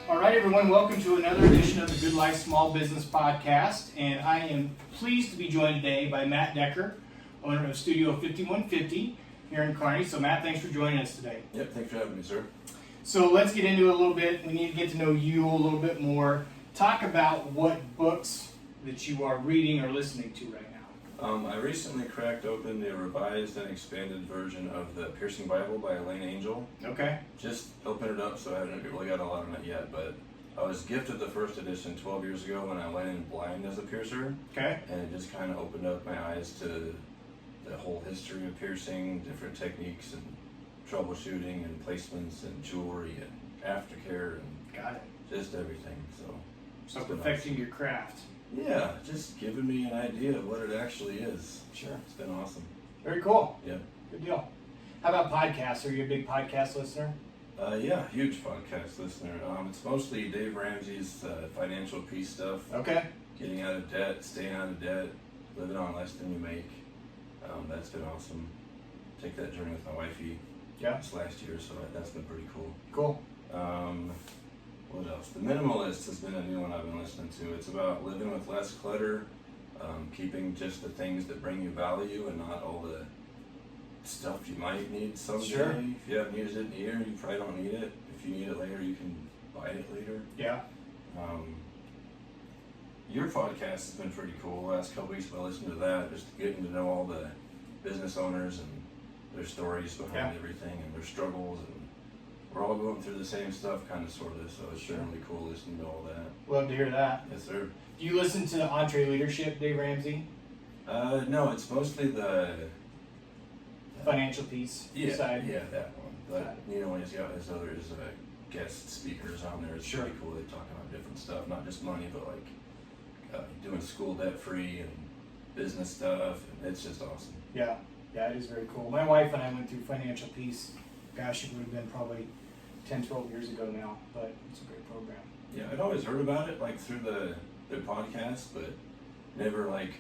All right, everyone, welcome to another edition of the Good Life Small Business Podcast. And I am pleased to be joined today by Matt Decker, owner of Studio 5150 here in Kearney. So, Matt, thanks for joining us today. Yep, thanks for having me, sir. So, let's get into it a little bit. We need to get to know you a little bit more. Talk about what books that you are reading or listening to right now. I recently cracked open the revised and expanded version of the Piercing Bible by Elaine Angel. Okay. Just opened it up, so I haven't really got a lot on it yet, but I was gifted the first edition 12 years ago when I went in blind as a piercer. Okay. And it just kind of opened up my eyes to the whole history of piercing, different techniques and troubleshooting and placements and jewelry and aftercare and Got it. just everything. So perfecting your craft. Yeah, just giving me an idea of what it actually is. Sure. It's been awesome. Very cool. Yeah. Good deal. How about podcasts? Are you a big podcast listener? Yeah, huge podcast listener. It's mostly Dave Ramsey's financial peace stuff. Okay. Getting out of debt, staying out of debt, living on less than you make. That's been awesome. Take that journey with my wifey. Yeah. This last year, so that's been pretty cool. Cool. What else? The Minimalist has been a new one I've been listening to. It's about living with less clutter, keeping just the things that bring you value and not all the stuff you might need someday. Sure. If you haven't used it in a year, you probably don't need it. If you need it later, you can buy it later. Yeah. Your podcast has been pretty cool. The last couple weeks I listened to that, just getting to know all the business owners and their stories behind everything and their struggles, and we're all going through the same stuff, kind of, sort of, so it's been really cool listening to all that. Love to hear that. Yes, sir. Do you listen to Entre Leadership, Dave Ramsey? No, it's mostly the Financial Peace side? Yeah, that one. But, he's got his other guest speakers on there. It's Sure. pretty cool. They talk about different stuff, not just money, but like doing school debt-free and business stuff, and it's just awesome. Yeah, it is very cool. My wife and I went through Financial Peace. Gosh, it would have been probably 10, 12 years ago now, but it's a great program. Yeah, I'd always heard about it, like, through the podcast, but never, like,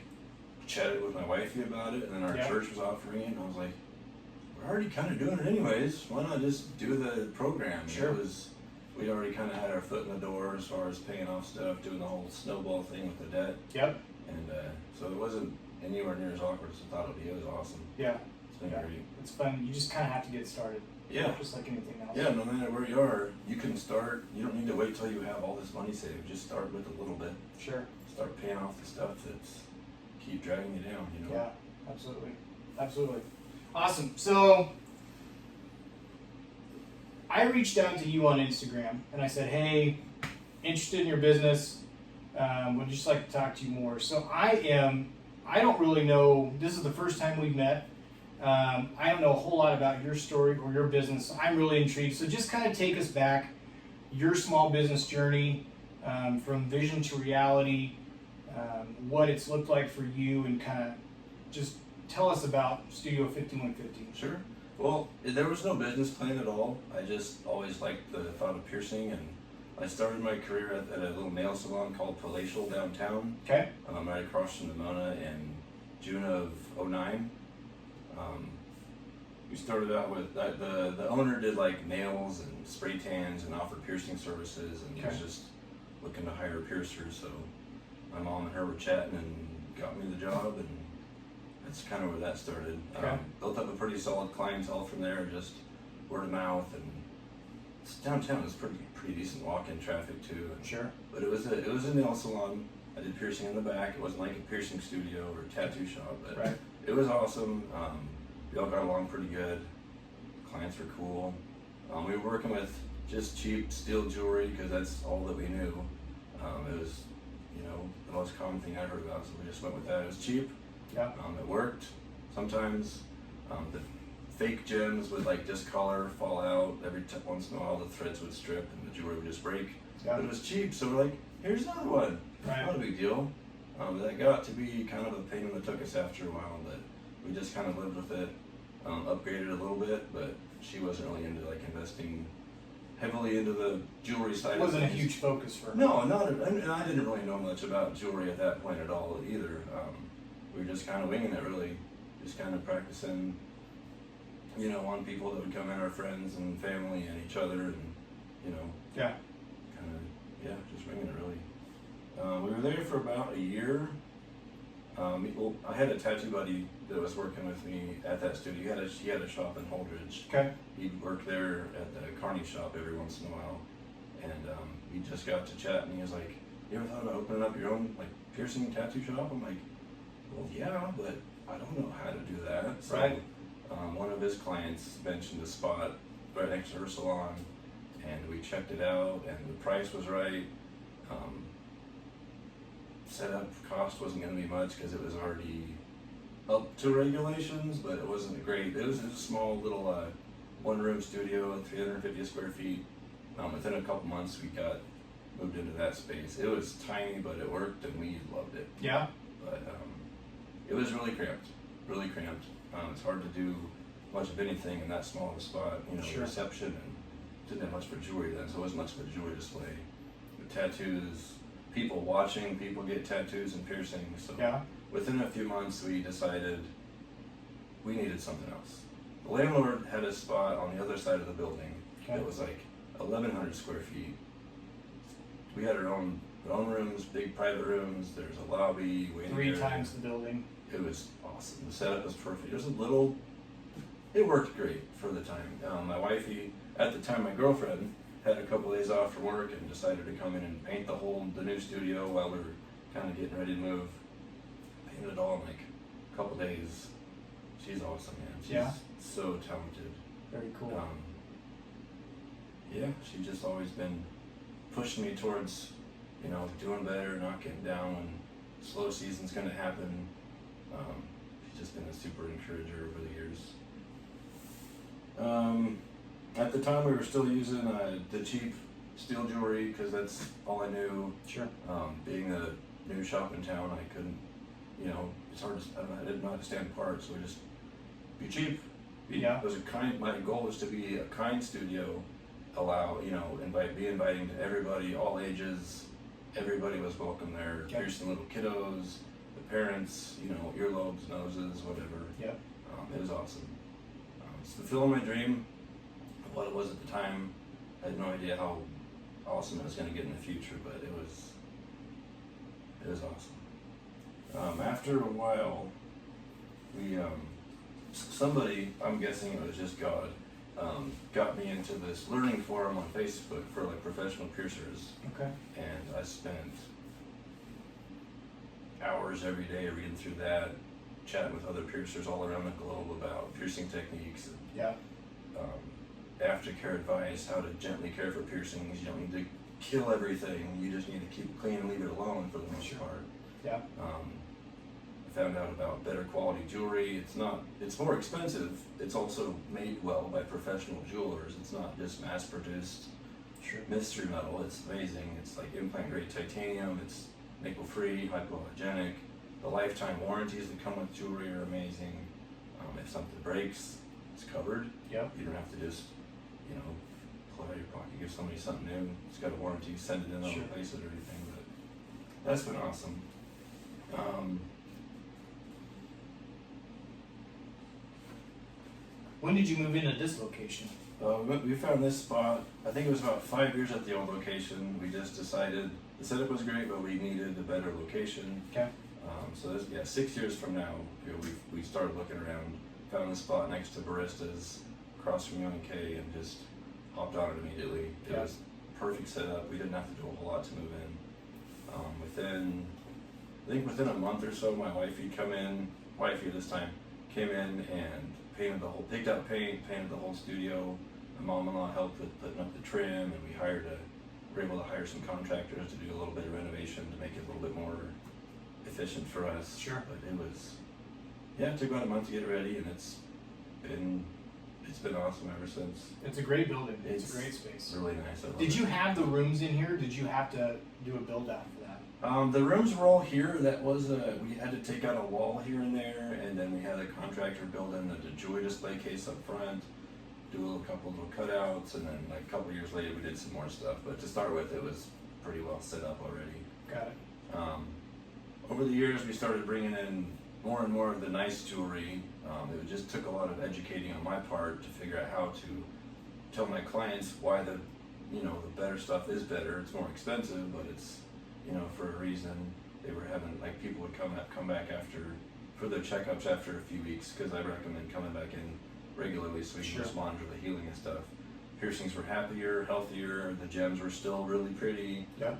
chatted with my wifey about it, and then our church was offering it, and I was like, we're already kind of doing it anyways, why not just do the program? Sure. We already kind of had our foot in the door as far as paying off stuff, doing the whole snowball thing with the debt. Yep. And so it wasn't anywhere near as awkward as I thought it would be. It was awesome. Yeah. It's been great. It's fun. You just kind of have to get started. Yeah. Just like anything else. Yeah, no matter where you are, you can start. You don't need to wait till you have all this money saved. Just start with a little bit. Sure. Start paying off the stuff that's keep dragging you down, Yeah, absolutely. Awesome. So I reached out to you on Instagram and I said, hey, interested in your business, would just like to talk to you more. So I don't really know, this is the first time we've met. I don't know a whole lot about your story or your business. So I'm really intrigued. So just kind of take us back, your small business journey, from vision to reality, what it's looked like for you, and kind of just tell us about Studio 5150. Sure. Well, there was no business plan at all. I just always liked the thought of piercing, and I started my career at a little nail salon called Palatial downtown. Okay. Right across from Nimona in June of '09. We started out with the owner did like nails and spray tans and offered piercing services, and he was just looking to hire piercers. So my mom and her were chatting and got me the job, and that's kind of where that started. Okay. Built up a pretty solid clientele from there, just word of mouth, and downtown is pretty decent walk-in traffic too. Sure. But it was a nail salon. I did piercing in the back. It wasn't like a piercing studio or tattoo shop, but it was awesome. We all got along pretty good. Clients were cool. We were working with just cheap steel jewelry because that's all that we knew. It was, the most common thing I heard about, so we just went with that. It was cheap. Yeah. It worked. Sometimes the fake gems would like discolor, fall out. Every once in a while the threads would strip and the jewelry would just break. Yeah. But it was cheap, so we're like, here's another one. Right. Not a big deal. That got to be kind of a pain in the tuchus after a while, but we just kind of lived with it. Upgraded a little bit, but she wasn't really into like investing heavily into the jewelry side. It wasn't of a things. huge focus for her. No, and I didn't really know much about jewelry at that point at all either. We were just kind of winging it, really, just kind of practicing, on people that would come in, our friends and family and each other, and Yeah. kind of Yeah, just winging it really. We were there for about a year. Well, I had a tattoo buddy that was working with me at that studio. He had a shop in Holdridge. Okay. He'd work there at the Carney shop every once in a while, and we just got to chat. And he was like, "You ever thought about opening up your own like piercing tattoo shop?" I'm like, "Well, yeah, but I don't know how to do that." So, right. One of his clients mentioned a spot right next to her salon, and we checked it out, and the price was right. Setup cost wasn't going to be much because it was already up to regulations, but it wasn't great. It was a small little one-room studio, 350 square feet. Within a couple months, we got moved into that space. It was tiny, but it worked, and we loved it. Yeah. But it was really cramped, really cramped. It's hard to do much of anything in that small of a spot. You know, Sure. reception, and didn't have much for jewelry then, so it wasn't much of a jewelry display. The tattoos, people watching people get tattoos and piercings. So Yeah. within a few months, we decided we needed something else. The landlord had a spot on the other side of the building Okay. that was like 1,100 square feet. We had our own rooms, big private rooms. There's a lobby, waiting 3 area. times the building. It was awesome. The setup was perfect. It worked great for the time. My wifey, at the time, my girlfriend, had a couple days off from work and decided to come in and paint the new studio while we were kind of getting ready to move. Painted it all in like a couple days. She's awesome, man. She's so talented. Very cool. Yeah, she's just always been pushing me towards, doing better, not getting down when slow season's gonna happen. She's just been a super encourager over the years. At the time, we were still using the cheap steel jewelry because that's all I knew. Sure. Being a new shop in town, I couldn't, it's hard to, I didn't know how to stand apart, so we just be cheap. Yeah. My goal was to be a kind studio, be inviting to everybody, all ages. Everybody was welcome there. Yep. Piercing little kiddos, the parents, earlobes, noses, whatever. Yep. It was awesome. It's fulfilling my dream of what it was at the time. I had no idea how awesome it was going to get in the future, but it was awesome. After a while, we somebody, I'm guessing it was just God, got me into this learning forum on Facebook for like professional piercers. Okay. And I spent hours every day reading through that, chatting with other piercers all around the globe about piercing techniques and Yeah. aftercare advice, how to gently care for piercings. You don't need to kill everything, you just need to keep it clean and leave it alone for the most Sure. part. Yeah. I found out about better quality jewelry. It's more expensive. It's also made well by professional jewelers. It's not just mass produced Sure. mystery metal. It's amazing. It's like implant grade titanium. It's nickel free, hypoallergenic. The lifetime warranties that come with jewelry are amazing. If something breaks, it's covered. Yep. You don't have to just, pull out of your pocket, give somebody something new. It's got a warranty, send it in, they'll Sure. replace it or anything. But that's been awesome. When did you move into this location? We found this spot, I think it was about 5 years at the old location. We just decided the setup was great, but we needed a better location. Okay. So 6 years from now, we started looking around, found the spot next to Baristas, across from UNK, and just hopped on it immediately. It Yeah. was perfect setup. We didn't have to do a whole lot to move in. Within a month or so, my wifey this time, came in and picked up paint, painted the whole studio. My mom-in-law helped with putting up the trim, and we were able to hire some contractors to do a little bit of renovation to make it a little bit more efficient for us. Sure. But it took about a month to get it ready, and it's been awesome ever since. It's a great building. It's a great space. It's really nice. I love Did it. you have the rooms in here? Did you have to do a build out for that? The rooms were all here. We had to take out a wall here and there, and then we had a contractor build in the jewelry display case up front, do a couple little cutouts, and then like a couple years later we did some more stuff. But to start with, it was pretty well set up already. Got it. Over the years, we started bringing in more and more of the nice jewelry. It just took a lot of educating on my part to figure out how to tell my clients why the you know, the better stuff is better. It's more expensive, but it's, you know, for a reason. They were having, like, people would come back for their checkups after a few weeks, because I recommend coming back in regularly so we can just monitor the healing and stuff. Piercings were happier, healthier, the gems were still really pretty. Yeah.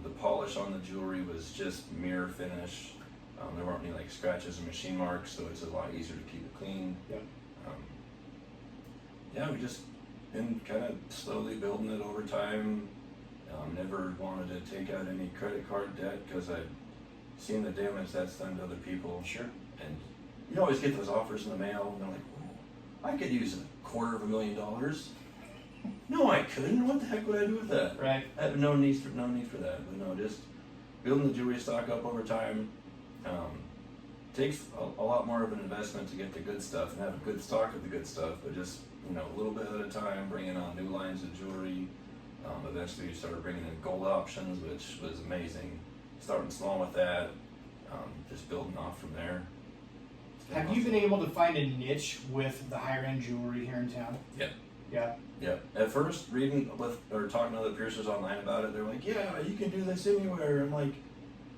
The polish on the jewelry was just mirror finish. There weren't any like scratches or machine marks, so it's a lot easier to keep it clean. Yeah. Yeah, we just been kind of slowly building it over time. Never wanted to take out any credit card debt because I've seen the damage that's done to other people. Sure. And you always get those offers in the mail, and they're like, "Oh, I could use $250,000. No, I couldn't. What the heck would I do with that? Right. I have no need for that. But no, just building the jewelry stock up over time. Takes a lot more of an investment to get the good stuff and have a good stock of the good stuff, but just, you know, a little bit at a time, bringing on new lines of jewelry. Eventually we started bringing in gold options, which was amazing. Starting small with that, just building off from there. Have you been able to find a niche with the higher end jewelry here in town? Yep. Yeah. Yep. At first, reading or talking to other piercers online about it, they're like, "Yeah, you can do this anywhere." I'm like,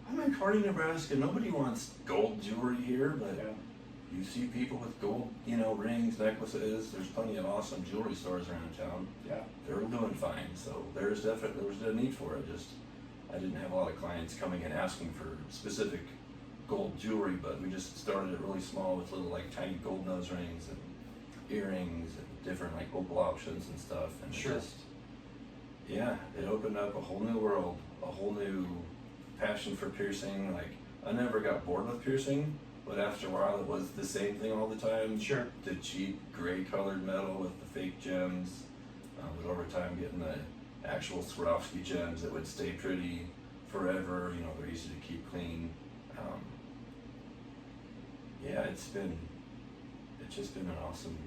"I'm in Kearney, Nebraska. Nobody wants gold jewelry here, but you see people with gold, you know, rings, necklaces. There's plenty of awesome jewelry stores around town. Yeah. They're doing fine. So there was a need for it. Just I didn't have a lot of clients coming in asking for specific gold jewelry, but we just started it really small with little like tiny gold nose rings and earrings and different like opal options and stuff. And it opened up a whole new world, a whole new passion for piercing. Like, I never got bored with piercing, but after a while it was the same thing all the time. Sure. The cheap gray colored metal with the fake gems. But over time getting the actual Swarovski gems that would stay pretty forever. You know, they're easy to keep clean. It's just been an awesome,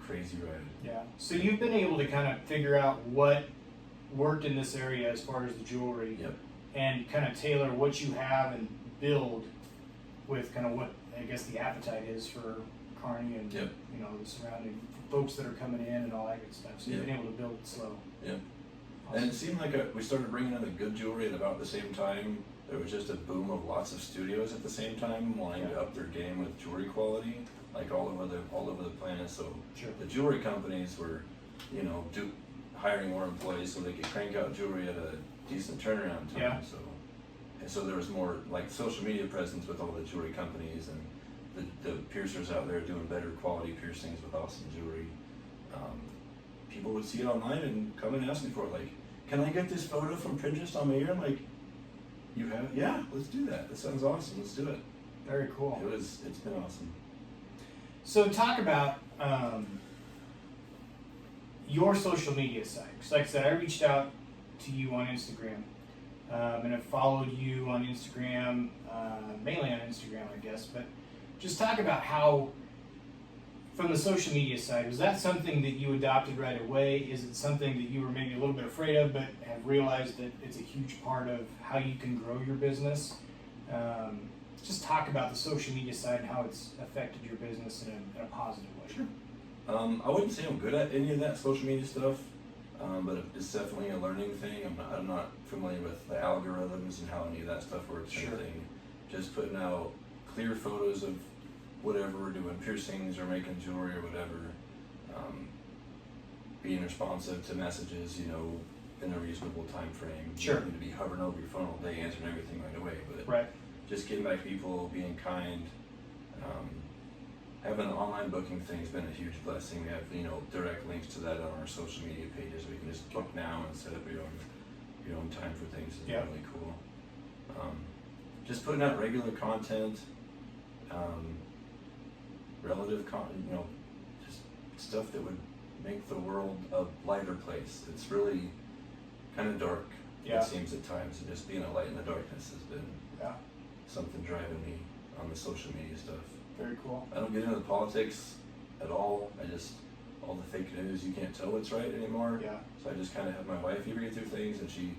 crazy ride. Yeah. So you've been able to kind of figure out what worked in this area as far as the jewelry. Yep. And kind of tailor what you have and build with kind of what I guess the appetite is for Kearney and you know, the surrounding folks that are coming in and all that good stuff. So you've been able to build it slow. Yeah. Awesome. And it seemed like we started bringing in the good jewelry at about the same time. There was just a boom of lots of studios at the same time wanting to up their game with jewelry quality, like all over the planet. So the jewelry companies were, you know, hiring more employees so they could crank out jewelry at a decent turnaround time. Yeah. So there was more like social media presence with all the jewelry companies and the piercers out there doing better quality piercings with awesome jewelry. People would see it online and come and ask me for it. Like, "Can I get this photo from Pinterest on my ear?" I'm like, "You have? Yeah, let's do that. That sounds awesome. Let's do it." Very cool. It's been awesome. So talk about your social media site. Because like I said, I reached out to you on Instagram. And I followed you on Instagram, mainly on Instagram, I guess. But just talk about how, from the social media side, was that something that you adopted right away? Is it something that you were maybe a little bit afraid of, but have realized that it's a huge part of how you can grow your business? Just talk about the social media side and how it's affected your business in a positive way. Sure. I wouldn't say I'm good at any of that social media stuff. But it's definitely a learning thing. I'm not familiar with the algorithms and how any of that stuff works. Sure. Anything. Just putting out clear photos of whatever we're doing, piercings or making jewelry or whatever. Being responsive to messages, you know, in a reasonable time frame. Sure. You don't need to be hovering over your phone all day answering everything right away. But just getting back to people, being kind. Having an online booking thing has been a huge blessing. We have, you know, direct links to that on our social media pages. We can just book now and set up your own time for things. Is really cool. Just putting out regular content, you know, just stuff that would make the world a lighter place. It's really kind of dark. It seems at times, and just being a light in the darkness has been something driving me on the social media stuff. Very cool. I don't get into the politics at all. All the fake news, you can't tell what's right anymore. Yeah. So I just kind of have my wife read through things, and she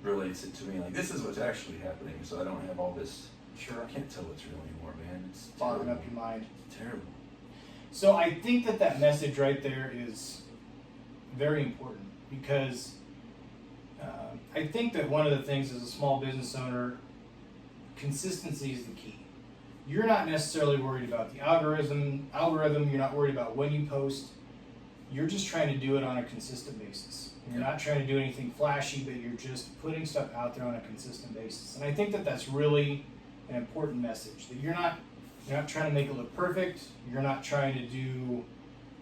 relates it to me like, this is what's actually happening. So I don't have all this. Sure. I can't tell what's real anymore, man. It's fogging up your mind. It's terrible. So I think that message right there is very important because I think that one of the things as a small business owner, consistency is the key. You're not necessarily worried about the algorithm. You're not worried about when you post. You're just trying to do it on a consistent basis. You're not trying to do anything flashy, but you're just putting stuff out there on a consistent basis. And I think that that's really an important message. That you're not trying to make it look perfect. You're not trying to do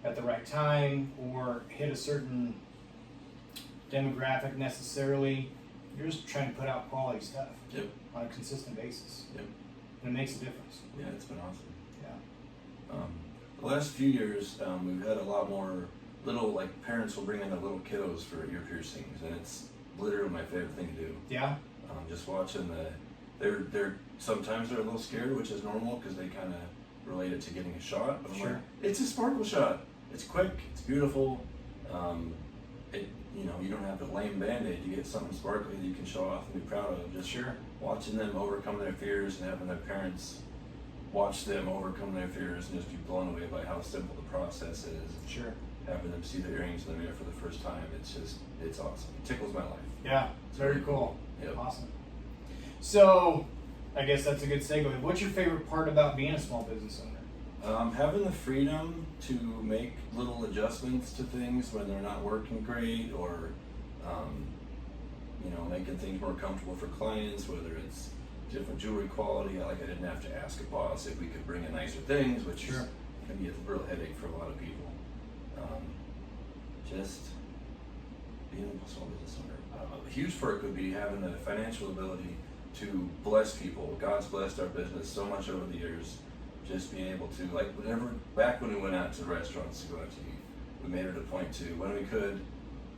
at the right time or hit a certain demographic necessarily. You're just trying to put out quality stuff on a consistent basis. And it makes a difference. Yeah, it's been awesome. Yeah. The last few years, we've had a lot more little, like, parents will bring in their little kiddos for ear piercings, and it's literally my favorite thing to do. Yeah. Just watching they're sometimes they're a little scared, which is normal because they kind of relate it to getting a shot. But I'm like, it's a sparkle shot. It's quick. It's beautiful. You don't have a lame Band-Aid. You get something sparkly that you can show off and be proud of. Just watching them overcome their fears and having their parents watch them overcome their fears and just be blown away by how simple the process is. Having them see the earrings in the mirror for the first time, it's awesome. It tickles my life. Yeah, it's very cool. Yep. Awesome. So, I guess that's a good segue. What's your favorite part about being a small business owner? Having the freedom to make little adjustments to things when they're not working great, or making things more comfortable for clients, whether it's different jewelry quality. I didn't have to ask a boss if we could bring in nicer things, which can be a real headache for a lot of people. Just being a small business owner. A huge perk would be having the financial ability to bless people. God's blessed our business so much over the years. Just being able to, back when we went out to restaurants to go out to eat, we made it a point to, when we could,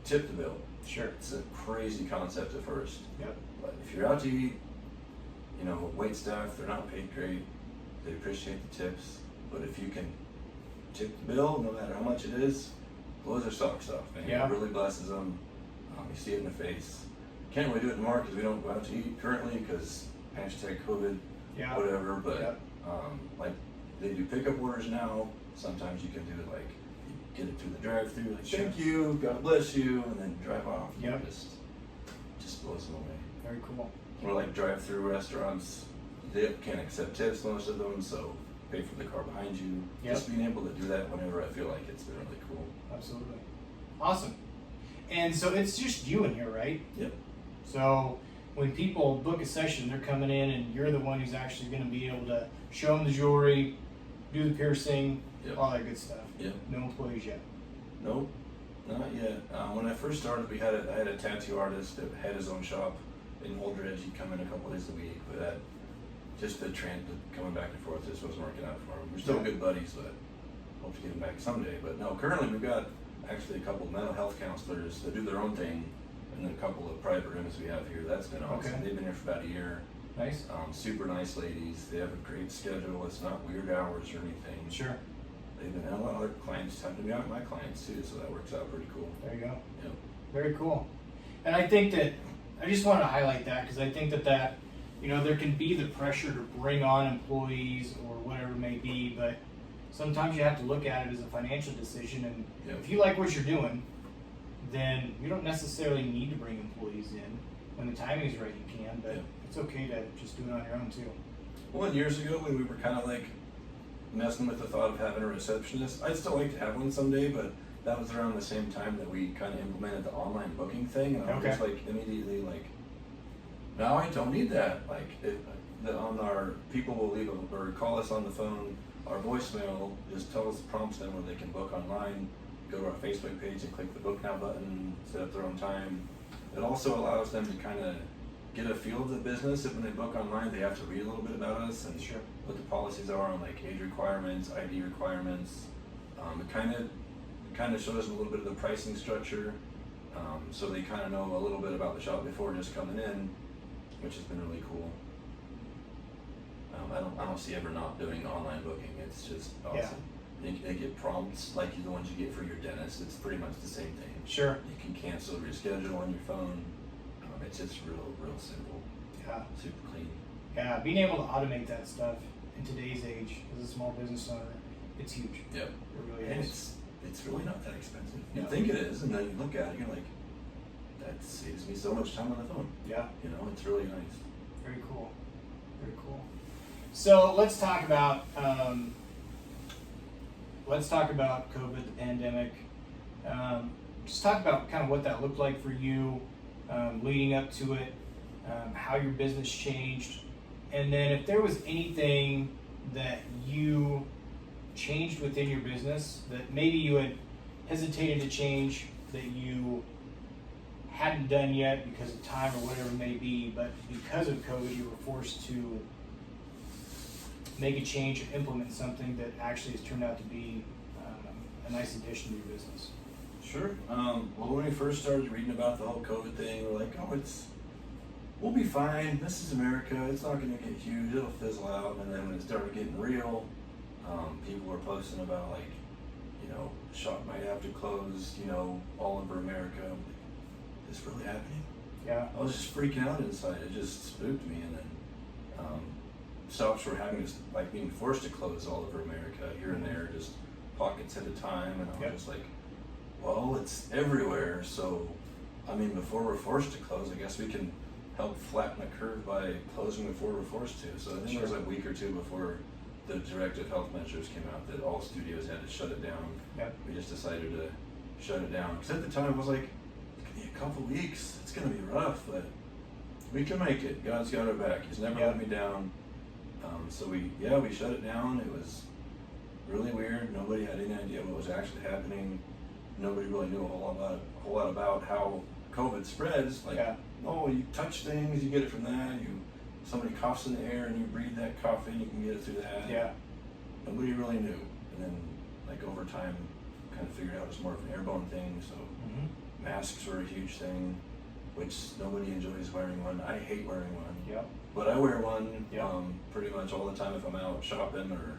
tip the bill. It's a crazy concept at first. But if you're out to eat, wait staff, they're not paid great. They appreciate the tips. But if you can tip the bill, no matter how much it is, blows their socks off, man. It really blesses them. You see it in the face. Can't really do it more because we don't go out to eat currently because #COVID, whatever. But they do pickup orders now. Sometimes you can do it you get it through the drive-through. Thank you, God bless you, and then drive off. Just blows them away. Very cool. Or drive-through restaurants, they can't accept tips, most of them, so pay for the car behind you. Just being able to do that whenever I feel like it's been really cool. Absolutely. Awesome. And so it's just you in here, right? So when people book a session, they're coming in and you're the one who's actually going to be able to show them the jewelry, do the piercing, all that good stuff. No employees yet? Nope, not yet. When I first started, I had a tattoo artist that had his own shop in Holdridge. He'd come in a couple days a week, but just the coming back and forth just wasn't working out for him. We're still good buddies, but hope to get him back someday. But no, currently we've got actually a couple of mental health counselors that do their own thing, and then a couple of private rooms we have here. That's been awesome. They've been here for about a year. Nice. Super nice ladies. They have a great schedule. It's not weird hours or anything. They've been having a lot of other clients time to be out, my clients too, so that works out pretty cool. There you go. Very cool. And I think that I just want to highlight that because I think that there can be the pressure to bring on employees or whatever it may be, but sometimes you have to look at it as a financial decision. And if you like what you're doing, then you don't necessarily need to bring employees in. When the timing is right, you can, but it's okay to just do it on your own too. Well, years ago when we were kind of messing with the thought of having a receptionist, I'd still like to have one someday, but that was around the same time that we kind of implemented the online booking thing, and I was just immediately no, I don't need that. On our people will leave or call us on the phone. Our voicemail just prompts them where they can book online. Go to our Facebook page and click the book now button, set up their own time. It also allows them to kind of get a feel of the business. If when they book online, they have to read a little bit about us and what the policies are on age requirements, ID requirements. It kind of shows them a little bit of the pricing structure, so they kind of know a little bit about the shop before just coming in, which has been really cool. I don't see ever not doing online booking. It's just awesome. They get prompts like the ones you get for your dentist. It's pretty much the same thing. You can cancel your schedule on your phone. It's just real simple. Super clean. Being able to automate that stuff in today's age as a small business owner, it's huge. It really and is. it's it's really not that expensive. You Yeah. think it is, and then you look at it, you're like, that saves me so much time on the phone. Yeah. You know, it's really nice. Very cool. Very cool. So let's talk about COVID, the pandemic. Just talk about kind of what that looked like for you leading up to it, how your business changed, and then if there was anything that you changed within your business that maybe you had hesitated to change, that you hadn't done yet because of time or whatever it may be, but because of COVID you were forced to make a change and implement something that actually has turned out to be a nice addition to your business. Sure. Well, when we first started reading about the whole COVID thing, we're like, oh, we'll be fine. This is America. It's not going to get huge. It'll fizzle out. And then when it started getting real, people were posting about like, you know, the shop might have to close, you know, all over America. Is this really happening? Yeah. I was just freaking out inside. It just spooked me. And then shops were having this, like being forced to close all over America here and there, just pockets at a time. And I was just like, well, it's everywhere. So, I mean, before we're forced to close, I guess we can help flatten the curve by closing before we're forced to. So I think it was like a week or two before the directive health measures came out that all studios had to shut it down. Yep. We just decided to shut it down. Because at the time I was like, it's going to be a couple weeks. It's going to be rough, but we can make it. God's got our back. He's never let me down. So we shut it down. It was really weird. Nobody had any idea what was actually happening. Nobody really knew a whole lot about how COVID spreads. Like, oh, you touch things, you get it from that. Somebody coughs in the air and you breathe that cough in, you can get it through that. Yeah. Nobody really knew. And then, like, over time, kind of figured out it was more of an airborne thing. So masks were a huge thing, which nobody enjoys wearing one. I hate wearing one. Yep. But I wear one pretty much all the time if I'm out shopping or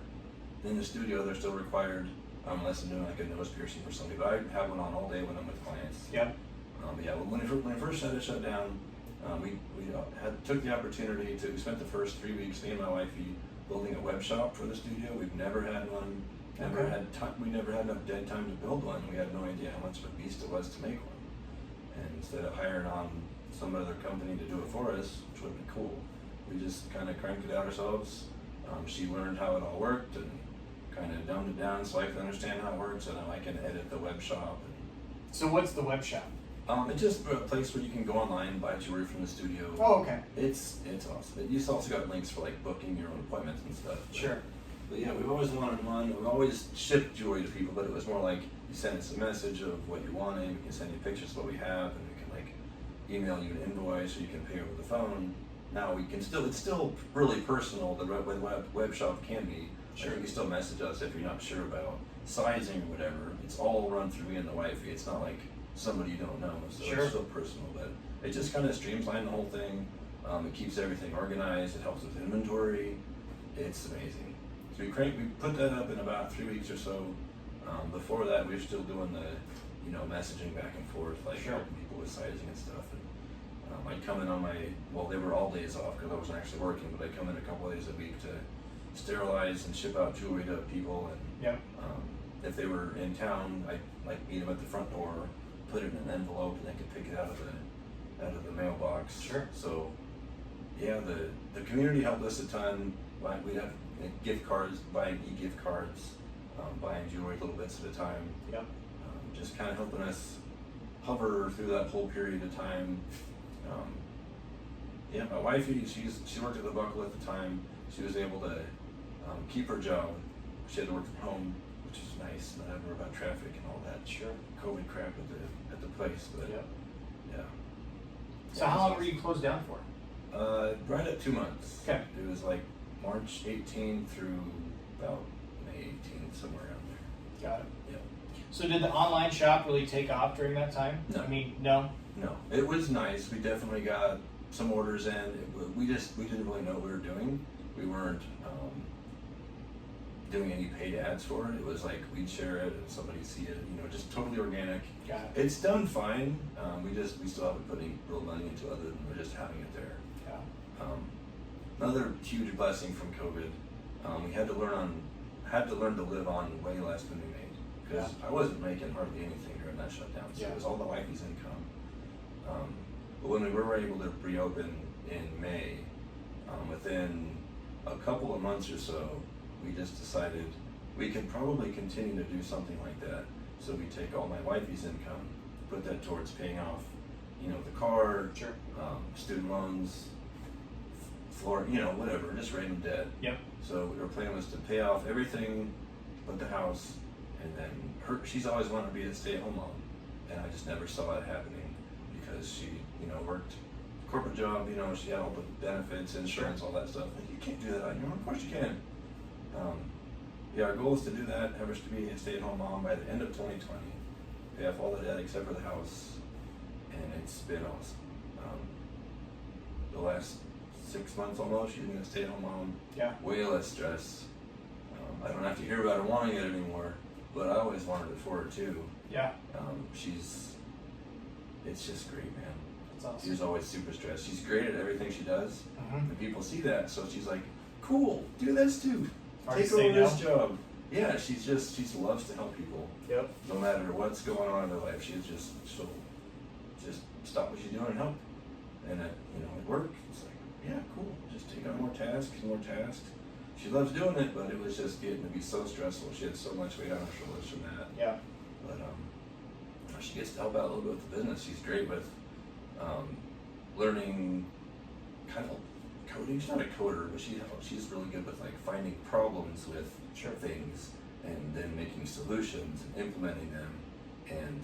in the studio. They're still required. Unless I'm doing like a nose piercing for somebody, but I have one on all day when I'm with clients. Yep. When I first had it shut down, we took the opportunity to. We spent the first 3 weeks, me and my wifey, building a web shop for the studio. We've never had one. We never had enough dead time to build one. We had no idea how much of a beast it was to make one. And instead of hiring on some other company to do it for us, which would have been cool, we just kind of cranked it out ourselves. She learned how it all worked and kind of dumbed it down so I can understand how it works, and now I can edit the web shop. So what's the web shop? It's just a place where you can go online and buy jewelry from the studio. Oh, okay. It's awesome. You've also got links for like booking your own appointments and stuff. Sure. But yeah, we've always wanted one. We've always shipped jewelry to people, but it was more like you send us a message of what you're wanting, we can send you pictures of what we have, and we can like email you an invoice or you can pay over the phone. Now we can it's still really personal, the web shop can be. Sure. You can still message us if you're not sure about sizing or whatever. It's all run through me and the wifey. It's not like somebody you don't know, so it's still personal. But it just kind of streamlined the whole thing. It keeps everything organized. It helps with inventory. It's amazing. So we put that up in about 3 weeks or so. Before that, we were still doing the messaging back and forth, like helping people with sizing and stuff. And I'd come in on they were all days off because I wasn't actually working, but I'd come in a couple of days a week to sterilize and ship out jewelry to people, and if they were in town, I'd like meet them at the front door, put it in an envelope, and they could pick it out of the mailbox. Sure. So yeah, the community helped us a ton. We'd have gift cards, buying e-gift cards, buying jewelry little bits at a time. Yep. Just kind of helping us hover through that whole period of time. My wifey, she worked at the Buckle at the time. She was able to keep her job. She had to work from home, which is nice, not having to worry about traffic and all that COVID crap at the place. But So how long were you closed down for? Right at 2 months. Okay. It was like March 18 through about May 18, somewhere around there. Got it. Yeah. So did the online shop really take off during that time? No. I mean, no? No. It was nice. We definitely got some orders in. We didn't really know what we were doing. We weren't doing any paid ads for it. It was like we'd share it and somebody'd see it, just totally organic. Got it. It's done fine. We still haven't put any real money into it other than we're just having it there. Yeah. Another huge blessing from COVID, we had to learn to live on way less than we made. because I wasn't making hardly anything during that shutdown. So it was all the wifey's income. But when we were able to reopen in May, within a couple of months or so, we just decided we could probably continue to do something like that. So we take all my wifey's income, put that towards paying off, the car, student loans, floor, whatever, just random debt. Yep. So our plan was to pay off everything but the house, and then she's always wanted to be a stay-at-home mom, and I just never saw it happening because she, worked a corporate job, she had all the benefits, insurance, all that stuff. Like, you can't do that on your own. Of course you can. Our goal is to do that, have her to be a stay-at-home mom by the end of 2020, pay off all the debt except for the house, and it's been awesome. The last 6 months almost, she's been a stay-at-home mom. Yeah. Way less stress. I don't have to hear about her wanting it anymore, but I always wanted it for her too. Yeah. It's just great, man. That's awesome. She's always super stressed. She's great at everything she does, and people see that, so she's like, cool, do this too. Take over this job. Yeah, she loves to help people. Yep. No matter what's going on in her life, she'll just stop what she's doing and help. And at work, it's like, yeah, cool. Just take on more tasks. She loves doing it, but it was just getting to be so stressful. She had so much weight on her shoulders from that. Yeah. But she gets to help out a little bit with the business. She's great with learning kind of coding. She's not a coder, but she's really good with like finding problems with things and then making solutions and implementing them, and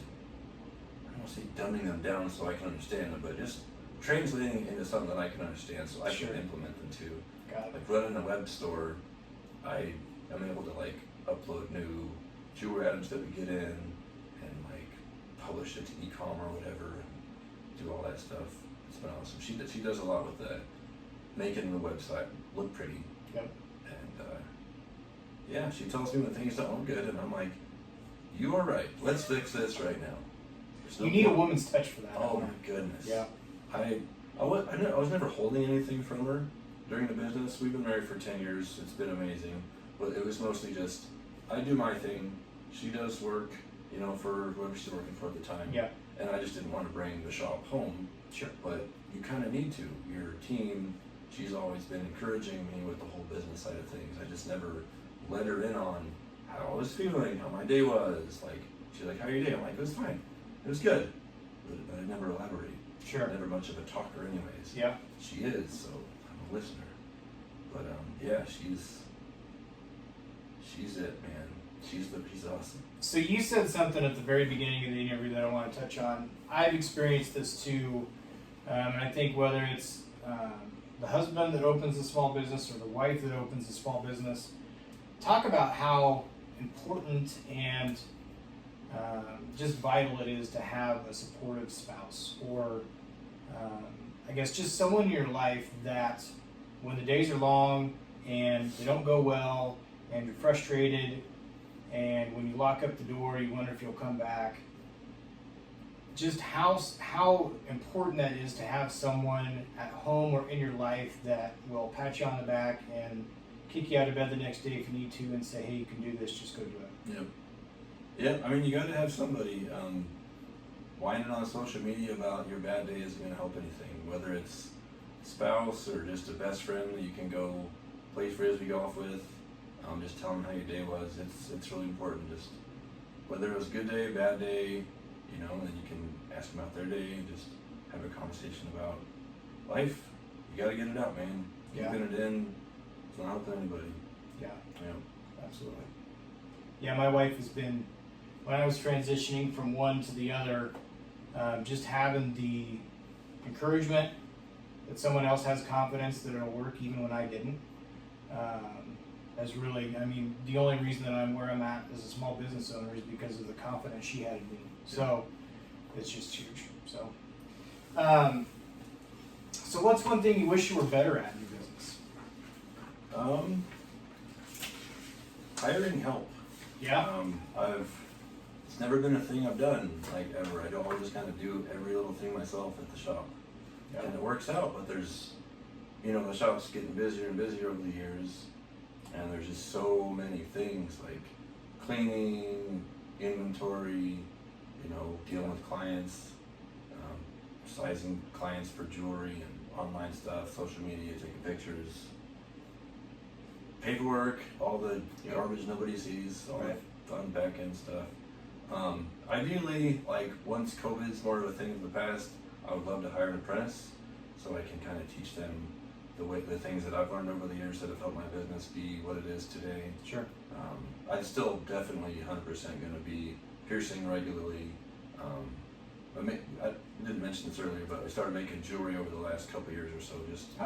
I don't want to say dumbing them down so I can understand them, but just translating it into something that I can understand so I can implement them too. Got it. Like running a web store, I'm able to like upload new jewelry items that we get in and like publish it to e-com or whatever and do all that stuff. It's been awesome. She does a lot with that, making the website look pretty. Yep. And she tells me when things don't look good, and I'm like, you are right. Let's fix this right now. You need a woman's touch for that. Oh my goodness. Yeah. I was never holding anything from her during the business. We've been married for 10 years. It's been amazing. But it was mostly just, I do my thing. She does work, for whoever she's working for at the time. Yeah. And I just didn't want to bring the shop home. Sure. But you kind of need to. Your team, she's always been encouraging me with the whole business side of things. I just never let her in on how I was feeling, how my day was. Like, she's like, how are your day? I'm like, it was fine. It was good. But I never elaborate. Sure. Never much of a talker anyways. Yeah. She is, so I'm a listener. But she's it, man. She's awesome. So you said something at the very beginning of the interview that I want to touch on. I've experienced this too, and I think whether it's the husband that opens a small business or the wife that opens a small business, talk about how important and just vital it is to have a supportive spouse, or I guess just someone in your life that when the days are long and they don't go well and you're frustrated, and when you lock up the door you wonder if you'll come back, just how important that is to have someone at home or in your life that will pat you on the back and kick you out of bed the next day if you need to and say, hey, you can do this, just go do it. Yep. Yeah, you got to have somebody. Whining on social media about your bad day isn't going to help anything, whether it's a spouse or just a best friend that you can go play frisbee golf with. Just tell them how your day was. It's really important. Just whether it was a good day, bad day, and then you can ask them about their day and just have a conversation about life. You got to get it out, man. Keeping it in, it's not helping anybody. Yeah. Yeah. Absolutely. Yeah, my wife has been, when I was transitioning from one to the other, just having the encouragement that someone else has confidence that it'll work even when I didn't, has really, the only reason that I'm where I'm at as a small business owner is because of the confidence she had in me. So it's just huge. So, so what's one thing you wish you were better at in your business? Hiring help. Yeah. It's never been a thing I've done like ever. I just kind of do every little thing myself at the shop, and it works out. But there's, the shop's getting busier and busier over the years, and there's just so many things like cleaning, inventory, dealing with clients, sizing clients for jewelry and online stuff, social media, taking pictures, paperwork, all the garbage nobody sees, all the fun back end stuff. Ideally, like once COVID's more of a thing of the past, I would love to hire an apprentice so I can kind of teach them the things that I've learned over the years that have helped my business be what it is today. Sure. I'm still definitely 100% going to be piercing regularly. I didn't mention this earlier, but I started making jewelry over the last couple years or so. Just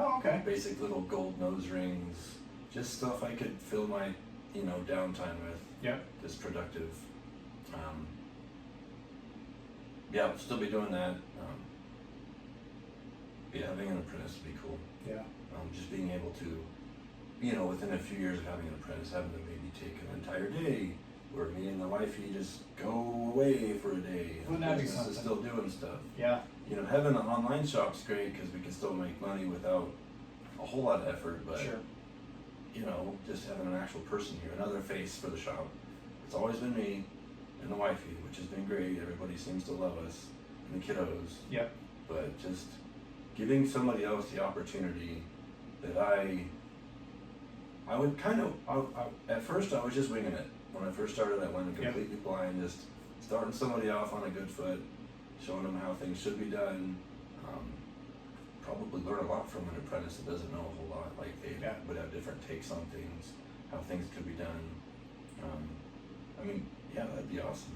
basic little gold nose rings, just stuff I could fill my downtime with. Yeah. Just productive. I'll still be doing that. Having an apprentice would be cool. Yeah. Just being able to, within a few years of having an apprentice, having to maybe take an entire day where me and the wifey just go away for a day. Wouldn't that be business something? is still doing stuff. Yeah. Having an online shop's great because we can still make money without a whole lot of effort, but Sure. Just having an actual person here, another face for the shop. It's always been me and the wifey, which has been great. Everybody seems to love us, and the kiddos. Yep. But just giving somebody else the opportunity that I would at first I was just winging it. When I first started, I went completely blind, just starting somebody off on a good foot, showing them how things should be done. Probably learn a lot from an apprentice that doesn't know a whole lot. Like they would have different takes on things, how things could be done. That'd be awesome.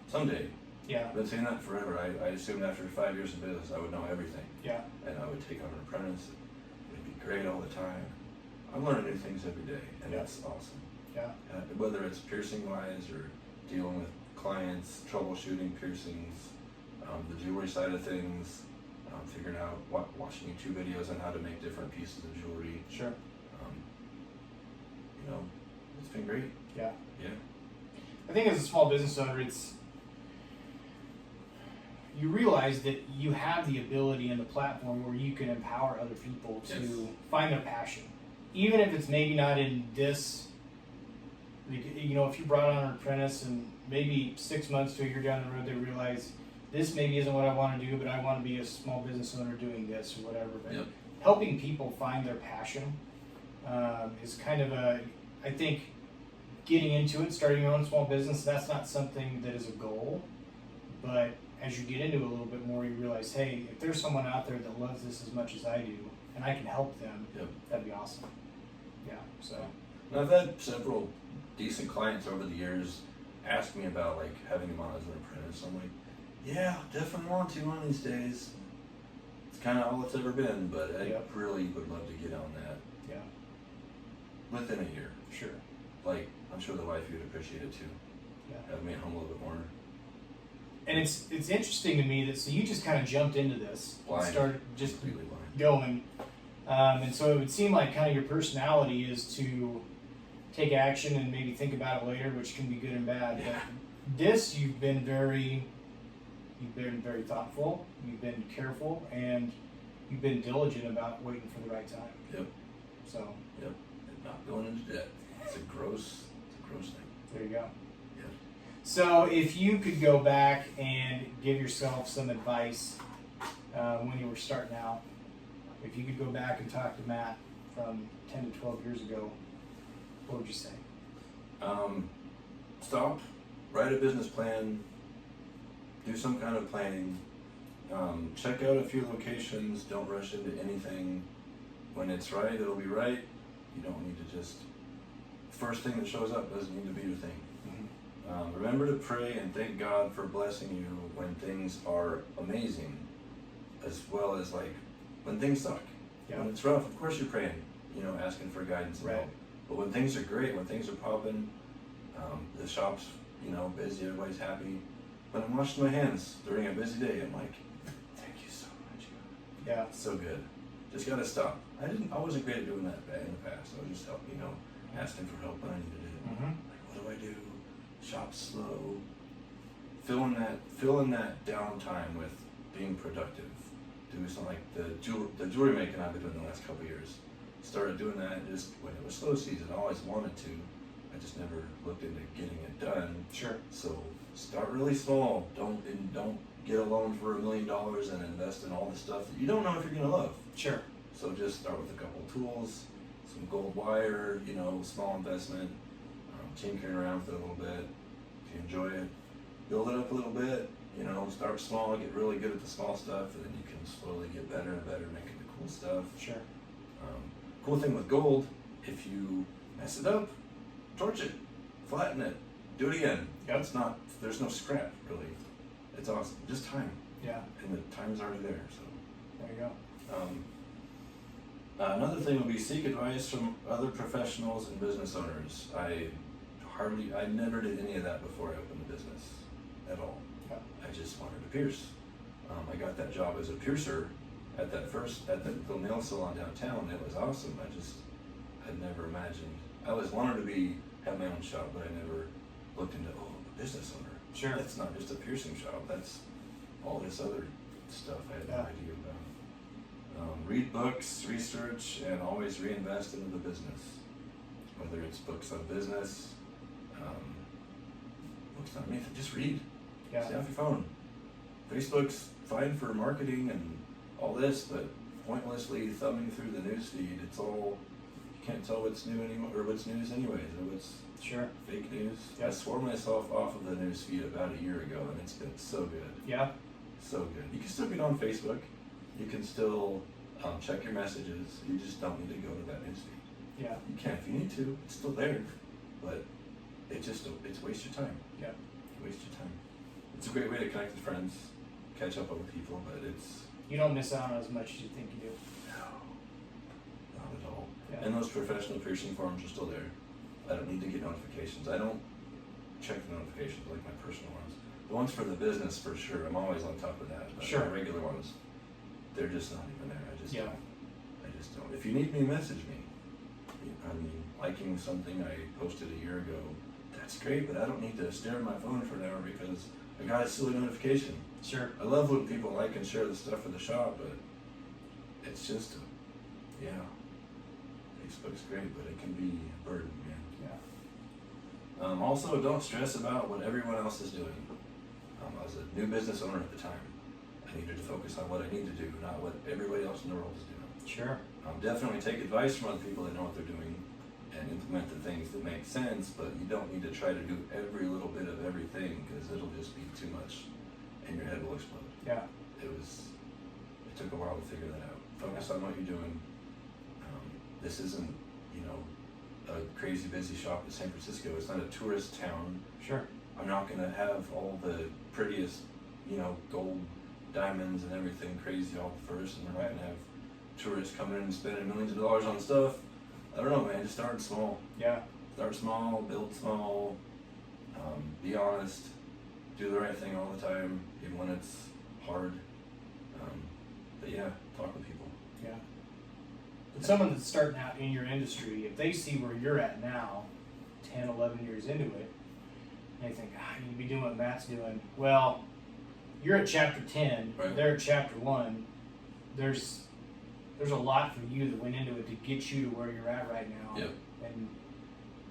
Someday. Yeah. I've been saying that forever. I assumed after 5 years in business I would know everything. Yeah. And I would take on an apprentice. It'd be great all the time. I'm learning new things every day, and that's awesome. Yeah. Whether it's piercing wise or dealing with clients, troubleshooting piercings, the jewelry side of things, figuring out watching YouTube videos on how to make different pieces of jewelry. Sure. It's been great. Yeah. Yeah. I think as a small business owner, you realize that you have the ability and the platform where you can empower other people to find their passion. Even if it's maybe not in this, if you brought on an apprentice and maybe 6 months to a year down the road, they realize this maybe isn't what I want to do, but I want to be a small business owner doing this or whatever. But helping people find their passion is kind of I think getting into it, starting your own small business, that's not something that is a goal, but as you get into it a little bit more, you realize, hey, if there's someone out there that loves this as much as I do, and I can help them, that'd be awesome. Yeah, so. And I've had several decent clients over the years ask me about having them on as an apprentice. I'm like, yeah, definitely want to one of these days. It's kind of all it's ever been, but I really would love to get on that. Yeah. Within a year. Sure. I'm sure the wife would appreciate it too. Yeah. Have me at home a little bit more. And it's interesting to me that so you just kind of jumped into this and started just completely blind. Going, and so it would seem like kind of your personality is to take action and maybe think about it later, which can be good and bad. Yeah. But this, you've been very thoughtful. You've been careful, and you've been diligent about waiting for the right time. Yep. So. Yep. And not going into debt. It's a gross thing. There you go. Yeah. So if you could go back and give yourself some advice when you were starting out, if you could go back and talk to Matt from 10 to 12 years ago, what would you say? Stop, write a business plan, do some kind of planning, check out a few locations, don't rush into anything. When it's right, it'll be right. You don't need to just, first thing that shows up doesn't need to be your thing. Remember to pray and thank God for blessing you when things are amazing, as well as when things suck. Yeah. When it's rough, of course you're praying, asking for guidance and help. But when things are great, when things are popping, the shop's busy, everybody's happy. When I'm washing my hands during a busy day, I'm like, thank you so much, God. Yeah. It's so good. Just gotta stop. I wasn't great at doing that in the past. I was just asking for help when I needed it. What do I do? Shop's slow. Filling that downtime with being productive. Doing something like the jewelry making I've been doing the last couple of years. Started doing that just when it was slow season. I always wanted to. I just never looked into getting it done. Sure. So start really small. Don't get a loan for $1 million and invest in all the stuff that you don't know if you're gonna love. Sure. So just start with a couple of tools, some gold wire, small investment, tinkering around with it a little bit. If you enjoy it, build it up a little bit. Start small, get really good at the small stuff, and then you can slowly get better and better making the cool stuff. Sure. Cool thing with gold, if you mess it up, torch it, flatten it, do it again. Yep. There's no scrap really. It's awesome. Just time. Yeah. And the time is already there. So there you go. Another thing would be seek advice from other professionals and business owners. I never did any of that before I opened the business at all. Yeah. I just wanted to pierce. I got that job as a piercer at the little nail salon downtown. It was awesome. I'd never imagined. I always wanted to have my own shop, but I never looked into a business owner. Sure. That's not just a piercing shop. That's all this other stuff I had no idea about. Read books, research, and always reinvest into the business. Whether it's books on business, books on anything, just read. Yeah. Stay off your phone. Facebook's fine for marketing and all this, but pointlessly thumbing through the news feed, you can't tell what's new anymore, or what's news anyways, or what's Sure. fake news. Yep. I swore myself off of the news feed about a year ago, and it's been so good. Yeah. So good. You can still get on Facebook. You can still check your messages. You just don't need to go to that news feed. Yeah. You can if you need to. It's still there, but it's waste your time. Yeah. Waste your time. It's a great way to connect with friends, catch up with people, but You don't miss out on as much as you think you do. not at all. Yeah. And those professional piercing forums are still there. I don't need to get notifications. I don't check the notifications like my personal ones. The ones for the business, for sure, I'm always on top of that. But Sure. the regular ones, they're just not even there. I just Yeah. don't. I just don't. If you need me, message me. Liking something I posted a year ago, that's great, but I don't need to stare at my phone for an hour because I got a silly notification. Sure. I love when people like and share the stuff for the shop, but it's just Facebook's great, but it can be a burden, man. Yeah. Also, don't stress about what everyone else is doing. I was a new business owner at the time. I needed to focus on what I need to do, not what everybody else in the world is doing. Sure. Definitely take advice from other people that know what they're doing and implement the things that make sense, but you don't need to try to do every little bit of everything because it'll just be too much and your head will explode. Yeah. It took a while to figure that out. Focus on what you're doing. This isn't, a crazy busy shop in San Francisco. It's not a tourist town. Sure. I'm not gonna have all the prettiest, gold diamonds and everything crazy all first, and we're not gonna have tourists coming in and spending millions of dollars on stuff. I don't know, man. Just start small. Yeah. Start small, build small. Be honest. Do the right thing all the time, even when it's hard. But yeah, talk with people. Yeah. But someone that's starting out in your industry, if they see where you're at now, 10, 11 years into it, and they think, I need to be doing what Matt's doing. Well, you're at chapter 10, Right. they're at chapter 1. There's a lot for you that went into it to get you to where you're at right now. Yep. And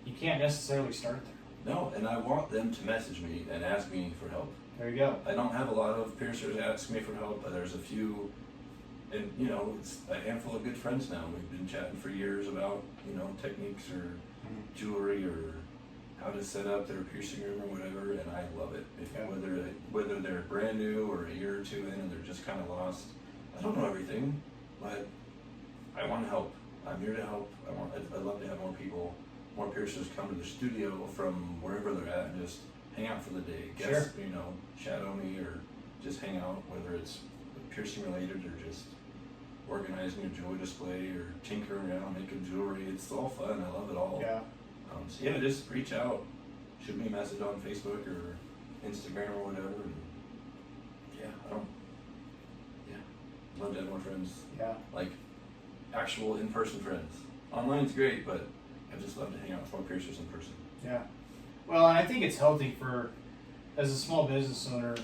you can't necessarily start there. No, and I want them to message me and ask me for help. There you go. I don't have a lot of piercers ask me for help, but there's a few, and it's a handful of good friends now. We've been chatting for years about, techniques or jewelry or how to set up their piercing room or whatever, and I love it. Whether they're brand new or a year or two in and they're just kind of lost. I don't know everything, but I want to help. I'm here to help. I'd love to have more piercers come to the studio from wherever they're at and just hang out for the day. Sure. Shadow me or just hang out, whether it's piercing related or just organizing a jewelry display or tinkering around making jewelry. It's all fun. I love it all. Yeah. Just reach out. Shoot me a message on Facebook or Instagram or whatever. And love to have more friends. Yeah. Like actual in-person friends. Online's great, but I just love to hang out with more piercers in person. Yeah. Well, and I think it's healthy as a small business owner,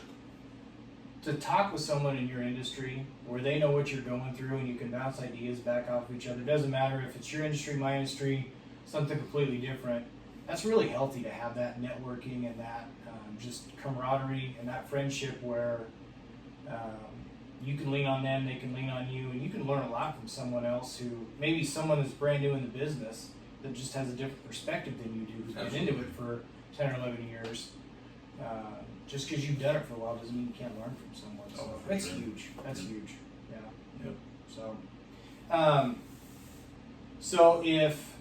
to talk with someone in your industry where they know what you're going through and you can bounce ideas back off of each other. It doesn't matter if it's your industry, my industry, something completely different. That's really healthy to have that networking and that just camaraderie and that friendship where you can lean on them, they can lean on you, and you can learn a lot from someone else who, maybe someone that's brand new in the business that just has a different perspective than you do, who's been into it for 10 or 11 years. Just because you've done it for a while doesn't mean you can't learn from someone. So that's huge. That's huge. Yeah. Yep. So if,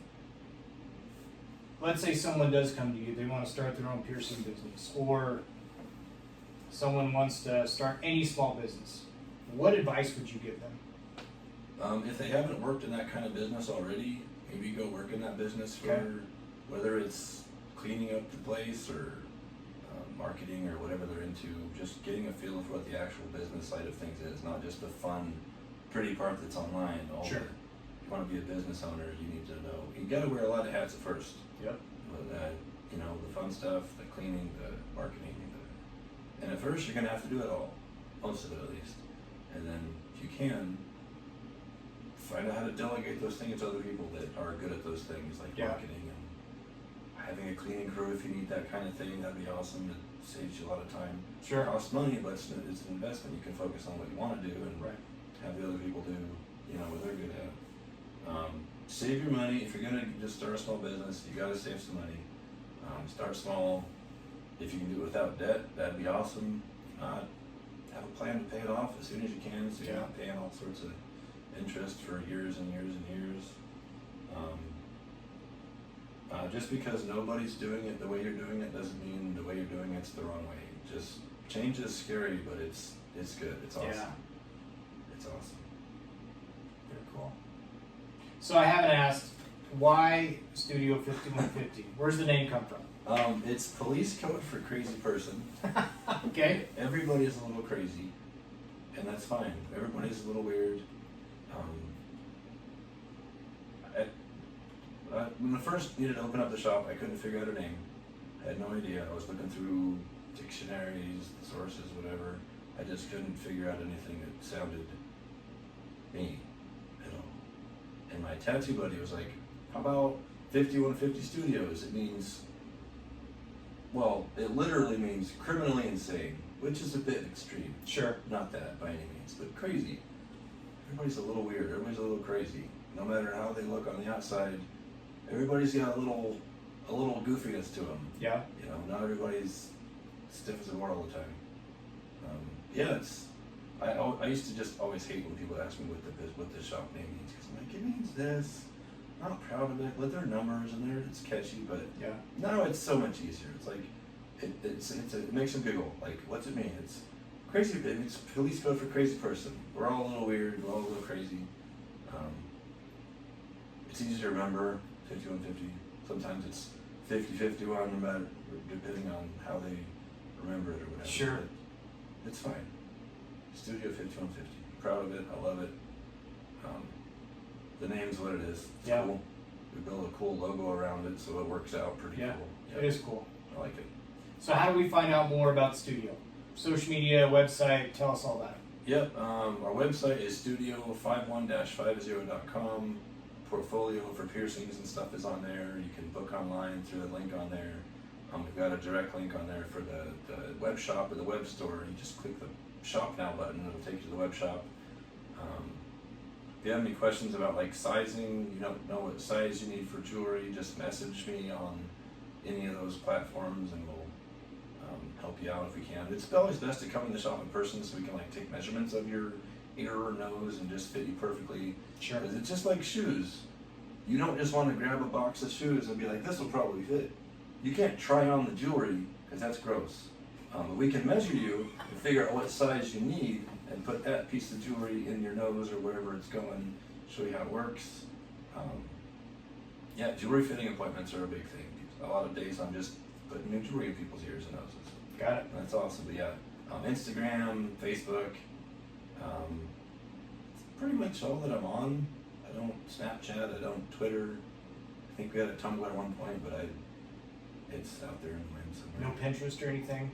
let's say someone does come to you, they want to start their own piercing business, or someone wants to start any small business, what advice would you give them? If they haven't worked in that kind of business already, maybe go work in that business for whether it's cleaning up the place or marketing or whatever they're into, just getting a feel for what the actual business side of things is, not just the fun, pretty part that's online. If you want to be a business owner, you need to know. You got to wear a lot of hats at first. Yep. The fun stuff, the cleaning, the marketing, and at first you're going to have to do it all, most of it at least. And then if you can, find out how to delegate those things to other people that are good at those things, like marketing and having a cleaning crew if you need that kind of thing. That'd be awesome. It saves you a lot of time. Sure. It costs money, but it's an investment. You can focus on what you want to do and have the other people do, what they're good at. Save your money. If you're gonna just start a small business, you gotta save some money. Start small. If you can do it without debt, that'd be awesome. Have a plan to pay it off as soon as you can, so you're not paying all sorts of interest for years and years and years. Just because nobody's doing it the way you're doing it doesn't mean the way you're doing it's the wrong way. Just change is scary, but it's good. It's awesome. Yeah. It's awesome. Very cool. So I haven't asked, why Studio 5150? Where's the name come from? It's police code for crazy person. Okay. Everybody's a little crazy, and that's fine. Everybody's a little weird. When I first needed to open up the shop, I couldn't figure out her name. I had no idea. I was looking through dictionaries, sources, whatever. I just couldn't figure out anything that sounded me at all. And my tattoo buddy was like, how about 5150 Studios? It means, well, it literally means criminally insane, which is a bit extreme. Sure. Not that by any means, but crazy. Everybody's a little weird. Everybody's a little crazy. No matter how they look on the outside, everybody's got a little goofiness to them. Yeah. Not everybody's stiff as a board all the time. I used to just always hate when people ask me what the shop name means, because I'm like, it means this. I'm not proud of it. But they're numbers and it's catchy, but no, it's so much easier. It's like it makes them giggle. Like, what's it mean? It's crazy. It's police code for crazy person. We're all a little weird. We're all a little crazy. It's easy to remember. 5150. Sometimes it's 50-51, no matter, depending on how they remember it or whatever. Sure. But it's fine. Studio 5150. Proud of it. I love it. The name's what it is. It's cool. We built a cool logo around it, so it works out pretty cool. It is cool. I like it. So how do we find out more about the studio? Social media, website, tell us all that. Yep. Our website is studio51-50.com. Portfolio for piercings and stuff is on there. You can book online through the link on there. We've got a direct link on there for the web shop or the web store. You just click the shop now button, it'll take you to the web shop. If you have any questions about like sizing, you don't know what size you need for jewelry, just message me on any of those platforms and we'll help you out if we can. It's always best to come in the shop in person so we can like take measurements of your ear or nose and just fit you perfectly. Sure. Because it's just like shoes. You don't just want to grab a box of shoes and be like, this will probably fit. You can't try on the jewelry because that's gross. But we can measure you and figure out what size you need and put that piece of jewelry in your nose or wherever it's going, show you how it works. Jewelry fitting appointments are a big thing. A lot of days I'm just putting new jewelry in people's ears and noses. Got it. That's awesome. But Instagram, Facebook, it's pretty much all that I'm on. I don't Snapchat, I don't Twitter. I think we had a Tumblr at one point, but it's out there in the wind somewhere. No Pinterest or anything?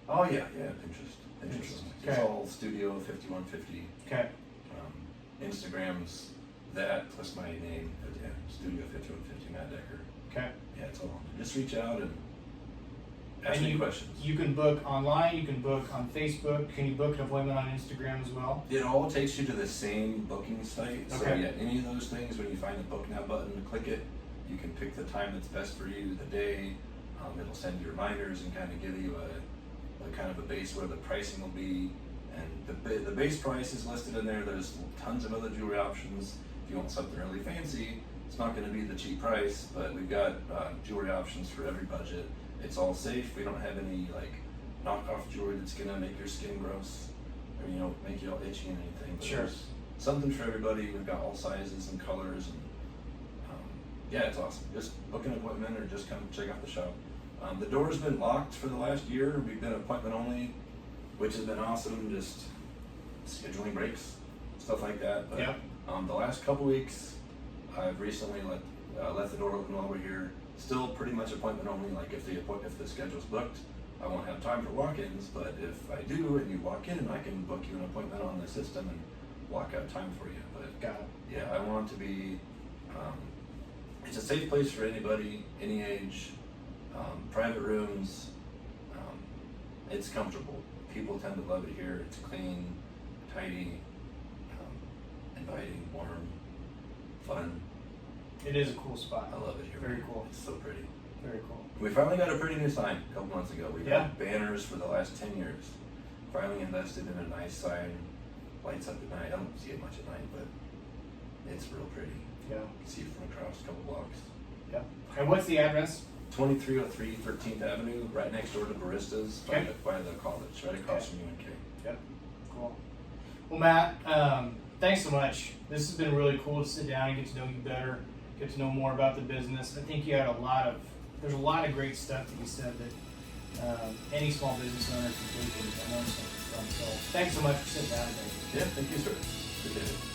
Oh yeah, Pinterest. It's all Studio 5150. Okay. Instagram's that plus my name. Studio 5150 Matt Decker. Okay. Yeah, it's all on there. Just reach out and Ask me questions. You can book online, you can book on Facebook, can you book an appointment on Instagram as well? It all takes you to the same booking site. So Okay. yeah, any of those things, when you find the book now button, click it. You can pick the time that's best for you, the day. It'll send you reminders and kind of give you a kind of a base where the pricing will be. And the base price is listed in there. There's tons of other jewelry options. If you want something really fancy, it's not going to be the cheap price, but we've got jewelry options for every budget. It's all safe. We don't have any like knockoff jewelry that's going to make your skin gross or make you all itchy and anything. But Sure. there's something for everybody. We've got all sizes and colors, and yeah, it's awesome. Just book an appointment or just come check out the shop. The door's been locked for the last year. We've been appointment only, which has been awesome. Just scheduling breaks, stuff like that. But Yep. the last couple weeks, I've recently left the door open while we're here. Still pretty much appointment only. Like if the schedule's booked, I won't have time for walk-ins. But if I do, and you walk in, I can book you an appointment on the system and block out time for you. But Got it. yeah, I want to be. It's a safe place for anybody, any age. Private rooms. It's comfortable. People tend to love it here. It's clean, tidy, inviting, warm, fun. It is a cool spot. I love it here. Very cool. It's so pretty. Very cool. We finally got a pretty new sign a couple months ago. We've Yeah. had banners for the last 10 years. Finally invested in a nice sign. Lights up at night. I don't see it much at night, but it's real pretty. Yeah. You can see it from across a couple blocks. Yeah. And what's the address? 2303 13th Avenue, right next door to Baristas, Okay. by the college, right across from UNK. Yep. Cool. Well, Matt, thanks so much. This has been really cool to sit down and get to know you better, get to know more about the business. I think you had there's a lot of great stuff that you said that any small business owner can take and learn something from. So thanks so much for sitting down today. Yeah, thank you, sir. Appreciate it.